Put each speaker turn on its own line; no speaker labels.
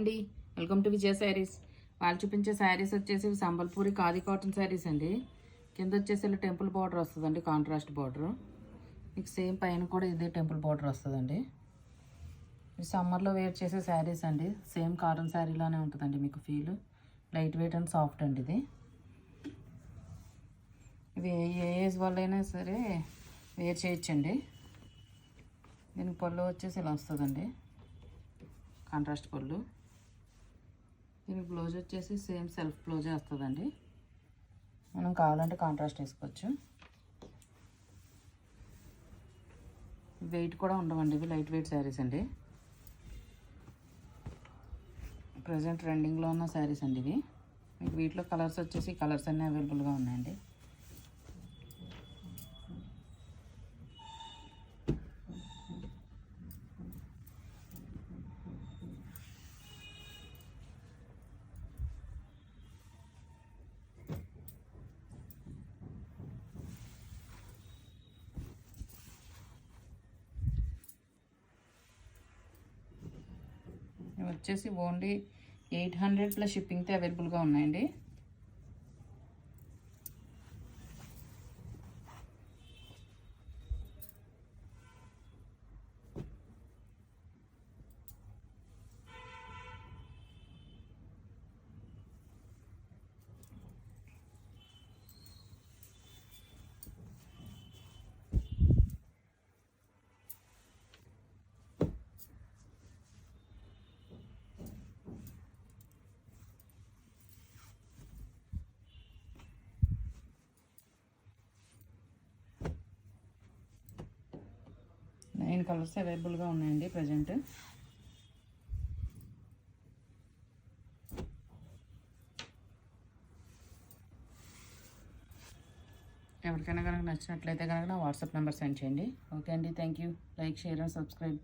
అండి, welcome to విజయ శారీస్. వాళ్ళు చూపించే శారీస్ వచ్చేసి సంబల్పూరి ఖాదీ కాటన్ శారీస్ అండి. కింద వచ్చేసి ఇలా టెంపుల్ బార్డర్ వస్తుందండి, కాంట్రాస్ట్ బార్డర్. మీకు సేమ్ పైన కూడా ఇదే టెంపుల్ బార్డర్ వస్తుందండి. ఇది సమ్మర్లో వేర్ చేసే శారీస్ అండి. సేమ్ కాటన్ శారీలానే ఉంటుందండి మీకు feel. Light weight and soft అండి ఇది. ఇది ఏ ఏజ్ వాళ్ళైనా సరే వేర్ చేయొచ్చండి. దీనికి పళ్ళు వచ్చేసి ఇలా వస్తుందండి, కాంట్రాస్ట్ పళ్ళు. దీనికి బ్లౌజ్ వచ్చేసి సేమ్ సెల్ఫ్ బ్లౌజే వస్తుందండి. మనం కావాలంటే కాంట్రాస్ట్ వేసుకోవచ్చు. వెయిట్ కూడా ఉండవండి, ఇవి లైట్ వెయిట్ శారీస్ అండి. ప్రజెంట్ ట్రెండింగ్లో ఉన్న శారీస్ అండి ఇవి. మీకు వీటిలో కలర్స్ వచ్చేసి కలర్స్ అన్నీ అవైలబుల్గా ఉన్నాయండి. ఇవి వచ్చేసి ఓన్లీ 800 ప్లస్ షిప్పింగ్తో అవైలబుల్గా ఉన్నాయండి. నైన్ కలర్స్ అవైలబుల్గా ఉన్నాయండి ప్రజెంట్. ఎవరికైనా కనుక నచ్చినట్లయితే కనుక నా వాట్సాప్ నెంబర్ సెండ్ చేయండి. ఓకే అండి, thank you. Like, share and subscribe.